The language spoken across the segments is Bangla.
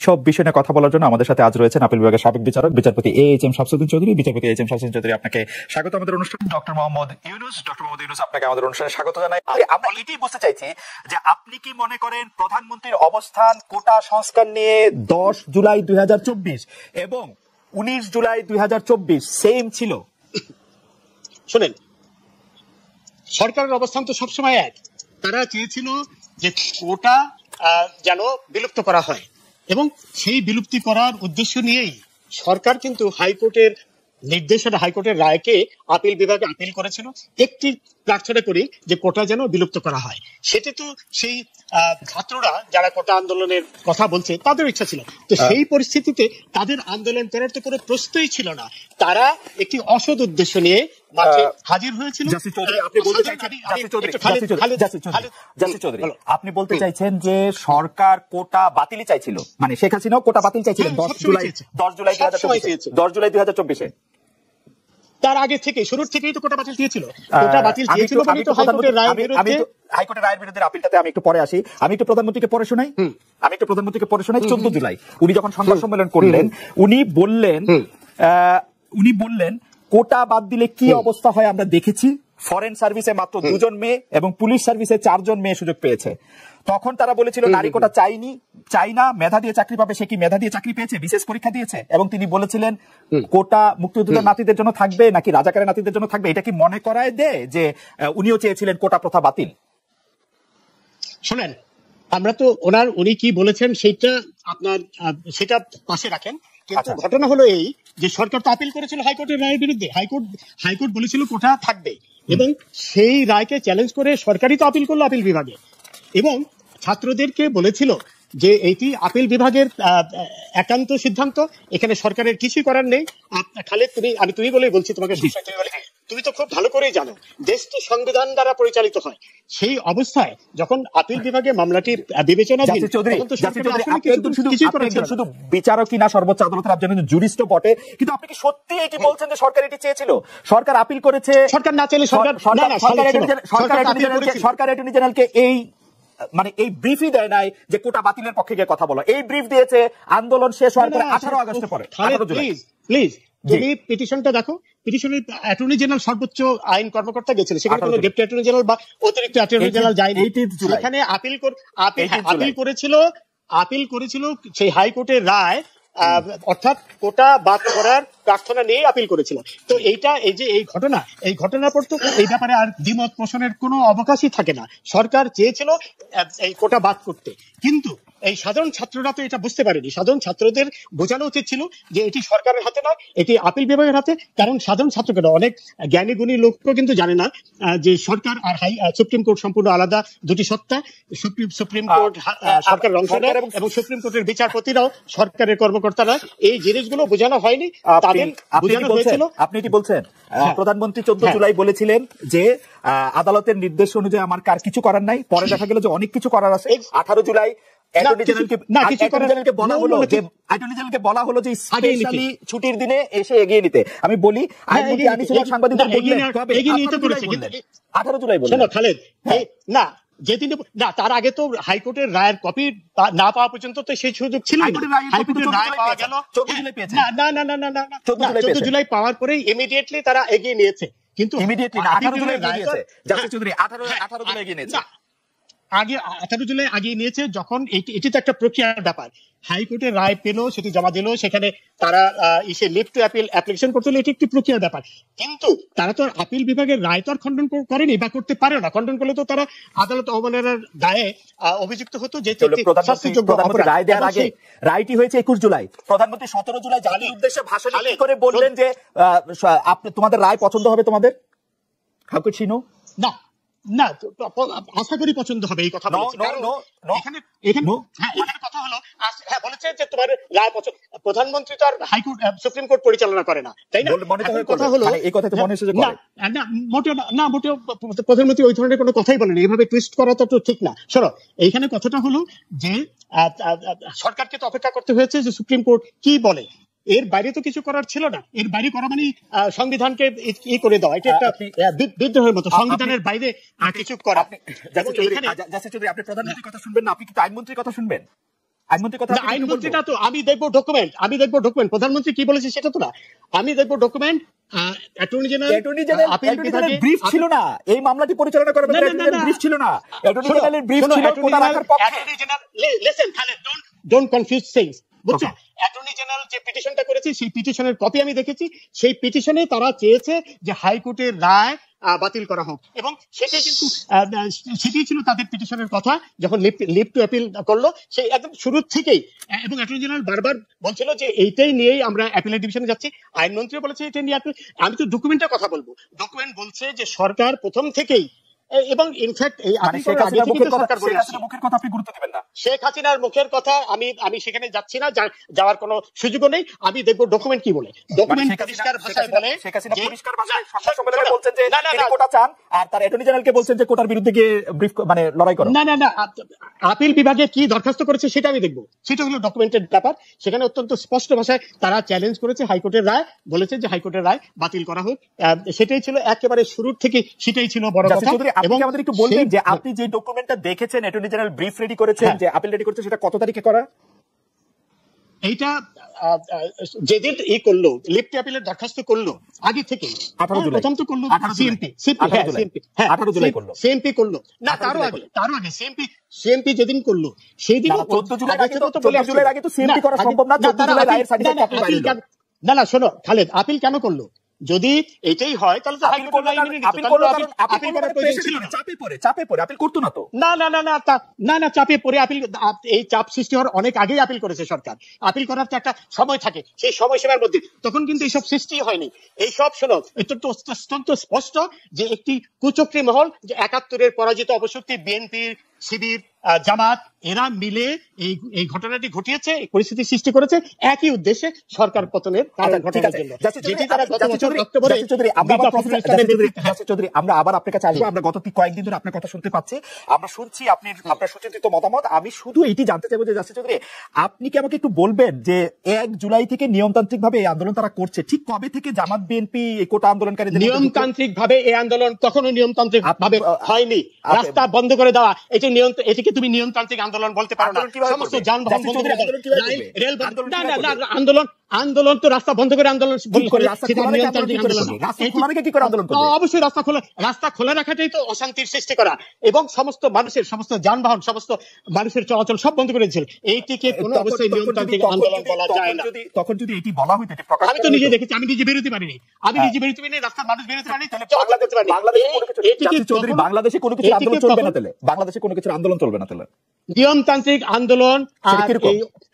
সব বিষয় নিয়ে কথা বলার জন্য আমাদের সাথে আজ রয়েছেন আপিল বিভাগের সাবেক বিচারক বিচারপতি AHM শামসুদ্দিন চৌধুরী। বিচারপতি AHM শামসুদ্দিন চৌধুরী, আপনাকে স্বাগত আমাদের অনুষ্ঠানে। ডক্টর মোহাম্মদ ইউনূস, আপনাকে আমাদের অনুষ্ঠানে স্বাগত জানাই। আমরা এটাই বুঝতে চাইছি যে আপনি কি মনে করেন প্রধানমন্ত্রীর অবস্থান কোটা সংস্কার নিয়ে 10 জুলাই 2024 এবং 19 জুলাই 2024 সেম ছিল? শোনেন, সরকারের অবস্থান তো সবসময় এক। তারা চেয়েছিল যে কোটা যেন বিলুপ্ত করা হয় এবং সেই বিলুপ্তি করার উদ্দেশ্য নিয়েই সরকার কিন্তু হাইকোর্টের নির্দেশনা, হাইকোর্টের রায়কে আপিল বিভাগে আপিল করেছিল একটি প্রার্থনা করি যে কোটা যেন বিলুপ্ত করা হয়। সেটি তো সেই ছাত্ররা যারা কোটা আন্দোলনের কথা বলছে তাদের ইচ্ছা ছিল। তো সেই পরিস্থিতিতে তাদের আন্দোলন করার তো কোনো প্রশ্নই ছিল না। তারা একটি অসৎ উদ্দেশ্য নিয়ে মাঠে হাজির হয়েছিল। আপনি বলতে চাইছেন যে সরকার কোটা বাতিলই চাইছিল, মানে শেখ হাসিনাও কোটা বাতিল চাইছিলেন 10 জুলাই 2024-এ। তার আগে থেকে, শুরুর থেকেই তো কোটা বাতিল দিয়েছিল। কোটা বাতিল দিয়েছিল বলেই তো হাইকোর্টের রায়ের বিরুদ্ধে, হাইকোর্টের রায়ের বিরুদ্ধে আপিলটাতে আমি একটু পরে আসি। আমি একটু প্রধানমন্ত্রীকে পড়ে শোনাই 14 জুলাই উনি যখন সংবাদ সম্মেলন করলেন, উনি বললেন কোটা বাদ দিলে কি অবস্থা হয় আমরা দেখেছি। ফরেন সার্ভিসে মাত্র 2 জন মেয়ে এবং পুলিশ সার্ভিসে 4 জন মেয়ে সুযোগ পেয়েছে। তখন তারা বলেছিল নারী কোটা চাই না, মেধা দিয়ে চাকরি পাবে। সে কি মেধা দিয়ে চাকরি পেয়েছে? বিশেষ পরীক্ষা দিয়েছে। এবং তিনি বলেছিলেন কোটা মুক্তিযোদ্ধার নাতিদের জন্য থাকবে নাকি রাজাকারের নাতিদের জন্য থাকবে। এটা কি মনে করায় দেয় যে উনিও চেয়েছিলেন কোটা প্রথা বাতিল? শোনেন, আমরা তো উনি কি বলেছেন সেটা পাশে রাখেন, কিন্তু ঘটনা হলো এই যে সরকার তো আপিল করেছিল হাইকোর্টের রায়ের বিরুদ্ধে। হাইকোর্ট বলেছিল কোটা থাকবে এবং সেই রায়কে চ্যালেঞ্জ করে সরকারই তো আপিল করলো আপিল বিভাগে এবং ছাত্রদেরকে বলেছিল যে এটি আপিল বিভাগের একান্ত সিদ্ধান্ত, এখানে সরকারের কিছুই করার নেই। খালেদ, তুমি বলেই বলছি তোমাকে, তুমি তো খুব ভালো করেই জানো দেশটি সংবিধান দ্বারা পরিচালিত হয়। সেই অবস্থায় যখন আপিল বিভাগে মামলাটির বিবেচনা শুধু বিচারকই না, সর্বোচ্চ আদালতের একজন জুরিস্টও বটে, কিন্তু আপনি কি সত্যি এটি বলছেন যে সরকার এটি চেয়েছিল? সরকার আপিল করেছে, সরকার না চাইলে সরকার অ্যাটর্নি জেনারেলকে এই ব্রিফই দেয় নাই যে কোটা বাতিলের পক্ষে গিয়ে কথা বলো। এই ব্রিফ দিয়েছে আন্দোলন শেষ হওয়ার পরে 18 আগস্টে পরে। প্লিজ তুমি পিটিশনটা দেখো। পিটিশনে অ্যাটর্নি জেনারেল সর্বোচ্চ আইন কর্মকর্তা গেছিল, সেখানে কোনো ডেপুটি অ্যাটর্নি জেনারেল বা অতিরিক্ত অ্যাটর্নি জেনারেল যায়নি। সেখানে আপিল করেছিল সেই হাইকোর্টের রায়, অর্থাৎ কোটা বাদ করার প্রার্থনা নিয়ে আপিল করেছিল। তো এই ঘটনার পর তো এই ব্যাপারে আর দ্বিমত পোষণের কোনো অবকাশই থাকে না। সরকার চেয়েছিল এই কোটা বাদ করতে, কিন্তু এই সাধারণ ছাত্ররা তো এটা বুঝতে পারেনি। সাধারণ ছাত্রদের বোঝানো উচিত ছিল যে এটি সরকারের হাতে নয়, এটি আপিল বিভাগের হাতে। কারণ সাধারণ ছাত্রকে অনেক জ্ঞানী গুণী লোকও কিন্তু জানে না যে সরকার আর সুপ্রিম কোর্ট সম্পূর্ণ আলাদা দুটি সত্তা। সুপ্রিম কোর্ট সরকারের অংশীদার এবং সুপ্রিম কোর্টের বিচারপতিরাও সরকারের কর্মকর্তারা। এই জিনিসগুলো বোঝানো হয়নি, তাদের বোঝানো হয়েছিল। আপনি এটি বলছেন প্রধানমন্ত্রী 14 জুলাই বলেছিলেন যে আদালতের নির্দেশ অনুযায়ী আমার কার কিছু করার নাই। পরে দেখা গেল যে অনেক কিছু করার আছে। 18 জুলাই অ্যাটর্নি জেনারেলকে বলা হলো যে স্পেশালি ছুটির দিনে এসে এগিয়ে নিতে। আমি বলি সাংবাদিকদের 18 জুলাই বললেন। খালেদ, না যেদিন না, তার আগে তো হাইকোর্টের রায়ের কপি না পাওয়া পর্যন্ত তো সেই সুযোগ ছিল। হাইকোর্টের রায় পাওয়া গেল 14 জুলাই পাওয়ার পরে ইমিডিয়েটলি তারা এগিয়ে নিয়েছে। কিন্তু ইমিডিয়েটলি না, 18 জুলাই এগিয়ে নিয়েছে। জাস্টিস চৌধুরী 18 জুলাই এগিয়ে নিয়েছে। আগে 18 জুলাই আগিয়ে নিয়েছে। যখন এটি তো একটা প্রক্রিয়ার ব্যাপার। হাইকোর্টের রায় পেল, সেটি জমা দিল, সেখানে তারা লিভ টু অ্যাপিল অ্যাপ্লিকেশন করতে হলো। এটি একটি প্রক্রিয়ার ব্যাপার, কিন্তু তারা তো আপিল বিভাগের রায় তো আর খণ্ডন করেনি বা করতে পারে না। খণ্ডন করলে তো তারা আদালত অবমাননার দায়ে অভিযুক্ত হতো। যে রায় দেওয়ার আগে রায়টি হয়েছে 21 জুলাই। প্রধানমন্ত্রী 17 জুলাই জাতির উদ্দেশ্যে ভাষণ করে বললেন যে তোমাদের রায় পছন্দ হবে তোমাদের। How could she no? না, আশা করি পছন্দ হবে এই কথা বলেছে। এখানে কথা হলো, বলেছে যে তোমার রায় পছন্দ। প্রধানমন্ত্রী তো আর সুপ্রিম কোর্ট পরিচালনা করে না, তাই না? কথা হলো মোটেও প্রধানমন্ত্রী ওই ধরনের কোনো কথাই বলেনি। এইভাবে টুইস্ট করা তো ঠিক না। শোনো, এইখানে কথাটা হলো যে সরকারকে তো অপেক্ষা করতে হয়েছে যে সুপ্রিম কোর্ট কি বলে। এর বাইরে তো কিছু করার ছিল না। এর বাইরে করা মানে সংবিধানকে করে দেওয়া। এটা একটা বিদ্রোহের মতো। সংবিধানের বাইরে কিছু করা। আপনি প্রধানমন্ত্রীর কথা শুনবেন না, আপনি কি আইনমন্ত্রীর কথা শুনবেন? আইনমন্ত্রী কথা আইনমন্ত্রীটা তো আমি দেখবো ডকুমেন্ট প্রধানমন্ত্রী কি বলেছে সেটা তো না, আমি দেখবো ডকুমেন্ট। অ্যাটর্নি জেনারেল ব্রিফ ছিল না এই মামলাটি পরিচালনা করার ব্রিফ ছিল না, অ্যাটর্নি জেনারেলের ব্রিফ ছিল কোটা রাখার পক্ষে। Listen Khaled, don't confuse things, বুঝছো? অ্যাটর্নি জেনারেল যে পিটিশনটা করেছে সেই পিটিশনের কপি আমি দেখেছি। সেই পিটিশনে তারা চেয়েছে যে হাইকোর্টের রায় বাতিল করা হোক, এবং সেটাই কিন্তু সেটাই ছিল তাদের পিটিশনের কথা যখন লিভ টু অ্যাপিল করলো সেই একদম শুরুর থেকেই। এবং অ্যাটর্নি জেনারেল বারবার বলছিল যে এইটাই নিয়েই আমরা অ্যাপিলের ডিভিশনে যাচ্ছি, আইনমন্ত্রী বলেছে এটা নিয়ে। আমি তো ডকুমেন্টের কথা বলবো, ডকুমেন্ট বলছে যে সরকার প্রথম থেকেই, এবং ইনফ্যাক্ট এই মুখের কথা আপনি গুরুত্ব দিবেন না, শেখ হাসিনার মুখের কথা আমি সেখানে যাচ্ছি না, যাওয়ার কোনো সুযোগও নেই। আমি দেখবো ডকুমেন্ট কি বলে। ডকুমেন্ট পরিষ্কার ভাষায় বলে, শেখ হাসিনা পরিষ্কার ভাষায় সংবাদ সম্মেলনে বলছেন যে তিনি কোটা চান, আর তার অ্যাটর্নি জেনারেলকে বলছেন যে কোটার বিরুদ্ধে গিয়ে ব্রিফ মানে লড়াই করো। না, আপিল বিভাগে কি দরখাস্ত করেছে সেটা আমি দেখবো, সেটা হলো ডকুমেন্টের ব্যাপার। সেখানে অত্যন্ত স্পষ্ট ভাষায় তারা চ্যালেঞ্জ করেছে হাইকোর্টের রায়, বলেছে যে হাইকোর্টের রায় বাতিল করা হোক। সেটাই ছিল একেবারে শুরুর থেকে, সেটাই ছিল বড় কথা। এবং আমাদের একটু বলবেন যে আপনি যে ডকুমেন্টটা দেখেছেন, অ্যাটর্নি জেনারেল ব্রিফ রেডি করেছেন, যে আপিল রেডি করেছে, সেটা কত তারিখে করা? এইটা যেদিন করলো লিভ টু অ্যাপিলের দরখাস্ত করলো আগে থেকে, 18 জুলাই প্রথম তো করলো সিএমপি করলো না, তারও আগে সিএমপি যেদিন করলো সেই দিন 14 জুলাই আগে তো সিএমপি করা সম্ভব না। 14 জুলাই রায়ের সার্টিফিকেট আপনি পাইলেন না, শোনো খালেদ, আপিল কেন করলো? যদি এটাই হয় তাহলে তো হাইকোর্ট চাপে পড়ে আপিল করতো না তো। না, চাপে পড়ে আপিল, এই চাপ সৃষ্টি হওয়ার অনেক আগেই আপিল করেছে সরকার। আপিল করার তো একটা সময় থাকে, সেই সময়সীমার মধ্যে তখন কিন্তু এইসব সৃষ্টি হয়নি। এইসব শোনো, অত্যন্ত স্পষ্ট যে একটি কুচক্রী মহল, যে 71-এর পরাজিত অপশক্তি বিএনপি, শিবির, জামাত, এরা মিলে এই ঘটনাটি ঘটিয়েছে, এই পরিস্থিতি সৃষ্টি করেছে একই উদ্দেশ্যে, সরকার পতনের কারণ ঘটানোর জন্য। আমরা আবার আপনার কাছে আসবো। আমরা গত কয়েকদিন ধরে আপনার কথা শুনতে পাচ্ছি, আমরা শুনছি আপনার সুচিন্তিত মতামত। আমি শুধু এটি জানতে চাইবো যে জাসির চৌধুরী, আপনি কি আমাকে একটু বলবেন যে 1 জুলাই থেকে নিয়মতান্ত্রিক ভাবে এই আন্দোলন তারা করছে, ঠিক কবে থেকে জামাত বিএনপি এই কোটা আন্দোলনকারীদের? নিয়মতান্ত্রিক ভাবে এই আন্দোলন কখনো নিয়মতান্ত্রিক ভাবে হয়নি। রাস্তা বন্ধ করে দেওয়া, এটিকে তুমি নিয়মতান্ত্রিক আন্দোলন বলতে পারো না। সমস্ত যানবাহন বন্ধ করে দেওয়া, রেল আন্দোলন তো রাস্তা বন্ধ করে আন্দোলন, অবশ্যই রাস্তা খোলা রাখাটাই তো অশান্তির সৃষ্টি করা, এবং সমস্ত যানবাহন, সমস্ত মানুষের চলাচল সব বন্ধ করে দিয়েছিল। এইটিকে কোনো অবশ্যই নিয়মতান্ত্রিক আন্দোলন বলা যায় না। তখন যদি এটি বলা হইতো, আমি তো নিজে দেখেছি, আমি নিজে বেরোতে পারিনি, রাস্তার মানুষ বেরোতে পারিনি, বাংলাদেশে কোনো কিছু আন্দোলন চলবে না তাহলে, বাংলাদেশে কোনো কিছু আন্দোলন চলবে না তাহলে। নিয়মতান্ত্রিক আন্দোলন আর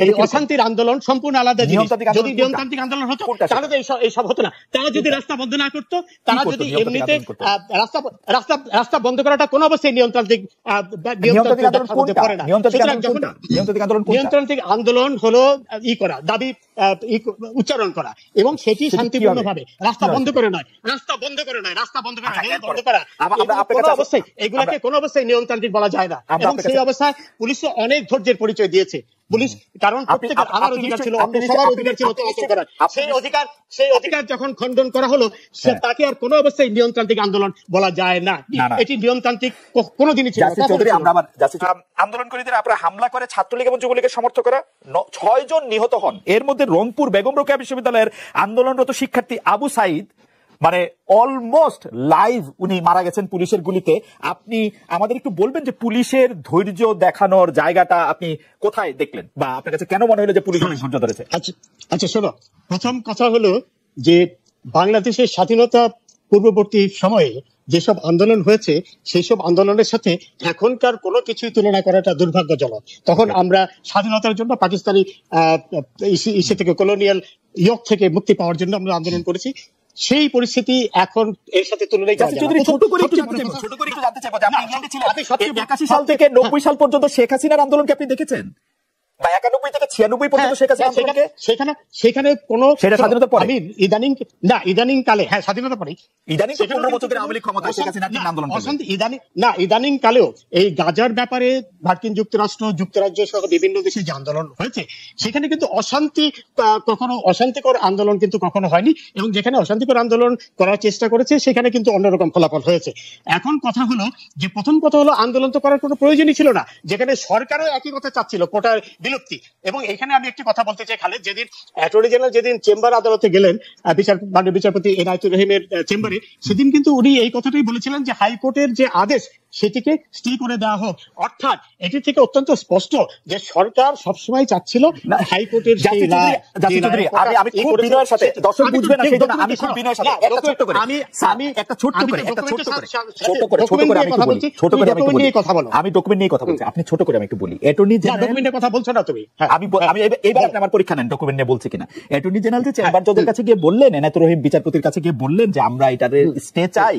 এই অশান্তির আন্দোলন সম্পূর্ণ আলাদা জিনিস। যদি নিয়মতান্ত্রিক আন্দোলন হতো তাহলে তো এইসব হতো না। তারা যদি রাস্তা বন্ধ না করতো, তারা যদি এমনিতে রাস্তা বন্ধ করাটা কোন অবস্থায় নিয়মতান্ত্রিক নিয়মতান্ত্রিক আন্দোলন হলো দাবি উচ্চারণ করা, এবং সেটি শান্তিপূর্ণ ভাবে, রাস্তা বন্ধ করে নয়, রাস্তা বন্ধ করা অবস্থায়, এগুলাকে কোন অবস্থায় নিয়মতান্ত্রিক বলা যায় না। এবং সেই অবস্থায় পুলিশ অনেক ধৈর্যের পরিচয় দিয়েছে। পুলিশ, কারণ প্রত্যেকের আমার অধিকার ছিল, সবার অধিকার ছিল চলাচল করার, সেই অধিকার যখন খণ্ডন করা হলো, তাকে আর কোনো অবস্থায় নিয়মতান্ত্রিক আন্দোলন বলা যায় না। এটি নিয়মতান্ত্রিক কোনো জিনিস ছিল না। আন্দোলনকারীদের আপনারা হামলা করে ছাত্রলীগ এবং যুবলীগের সমর্থক করা 6 জন নিহত হন। এর মধ্যে রংপুর বেগম রোকেয়া বিশ্ববিদ্যালয়ের আন্দোলনরত শিক্ষার্থী আবু সাইদ মানে অলমোস্ট লাইভ উনি মারা গেছেন পুলিশের গুলিতে। আপনি আমাদের একটু বলবেন যে পুলিশের ধৈর্য দেখানোর জায়গাটা আপনি কোথায় দেখলেন, বা আপনার কাছে কেন মনে হলো যে পুলিশ ধৈর্য ধরেছে? আচ্ছা শোনো, প্রথম কথা হলো যে বাংলাদেশের স্বাধীনতা পূর্ববর্তী সময়ে যেসব আন্দোলন হয়েছে সেই সব আন্দোলনের সাথে এখনকার কোনো কিছুই তুলনা করাটা দুর্ভাগ্যজনক। তখন আমরা স্বাধীনতার জন্য পাকিস্তানি ইসে থেকে, কলোনিয়াল ইয়ক থেকে মুক্তি পাওয়ার জন্য আমরা আন্দোলন করেছি। সেই পরিস্থিতি এখন এর সাথে তুলনায় ছোট করে একটু জানতে চাইবো, আপনি ইংল্যান্ডে ছিলেন 81 সাল থেকে 90 সাল পর্যন্ত শেখ হাসিনার আন্দোলনকে আপনি দেখেছেন, বা 91 থেকে 96 পর্যন্ত শেখ হাসিনা আন্দোলনকে? সেখানে কোনো স্বাধীনতা পরে, আমি ইদানিং কালে, হ্যাঁ স্বাধীনতা পরে, ইদানিং 15 বছরের আওয়ামী লীগ ক্ষমতায় শেখ হাসিনা আন্দোলন অশান্তি, ইদানিং কালেও এই গাজার ব্যাপারে মার্কিন যুক্তরাজ্য সহ বিভিন্ন দেশে যে আন্দোলন হয়েছে, সেখানে কিন্তু অশান্তিকর আন্দোলন কিন্তু কখনো হয়নি, এবং যেখানে অশান্তিকর আন্দোলন করার চেষ্টা করেছে সেখানে কিন্তু অন্যরকম ফলাফল হয়েছে। এখন কথা হলো যে, প্রথম কথা হলো আন্দোলন তো করার কোনো প্রয়োজনই ছিল না, যেখানে সরকারও একই কথা চাচ্ছিল, কোটার বিলুপ্তি। এবং এখানে আমি একটি কথা বলতে চাই খালেদ, যেদিন অ্যাটর্নি জেনারেল যেদিন চেম্বার আদালতে গেলেন মাননীয় বিচারপতি এনায়েতুর রহিমের চেম্বারে, সেদিন কিন্তু উনি এই কথাটাই বলেছিলেন যে হাইকোর্টের যে আদেশ সেটিকে স্টে করে দেওয়া হোক। অর্থাৎ এটি থেকে অত্যন্ত স্পষ্ট যে সরকার সবসময় চাচ্ছিল হাইকোর্টের সেই রায়। আমি খুব বিনয়ের সাথে, দর্শক বুঝবে না সেজন্য আমি খুব বিনয়ের সাথে একটা ছোট্ট করে আমি ডকুমেন্ট নিয়ে কথা বলছি, আপনি ছোট করে আমি একটু বলি। অ্যাটর্নি জেনারেল ডকুমেন্টের কথা বলছো না তুমি? আমি এইবার আপনি আমার পরীক্ষা নেন ডকুমেন্ট নিয়ে বলছে কিনা। অ্যাটর্নি জেনারেল যে চেম্বার জজের কাছে গিয়ে বললেন, এনায়েতুর রহিম বিচারপতির কাছে গিয়ে বললেন যে আমরা এটার স্টে চাই,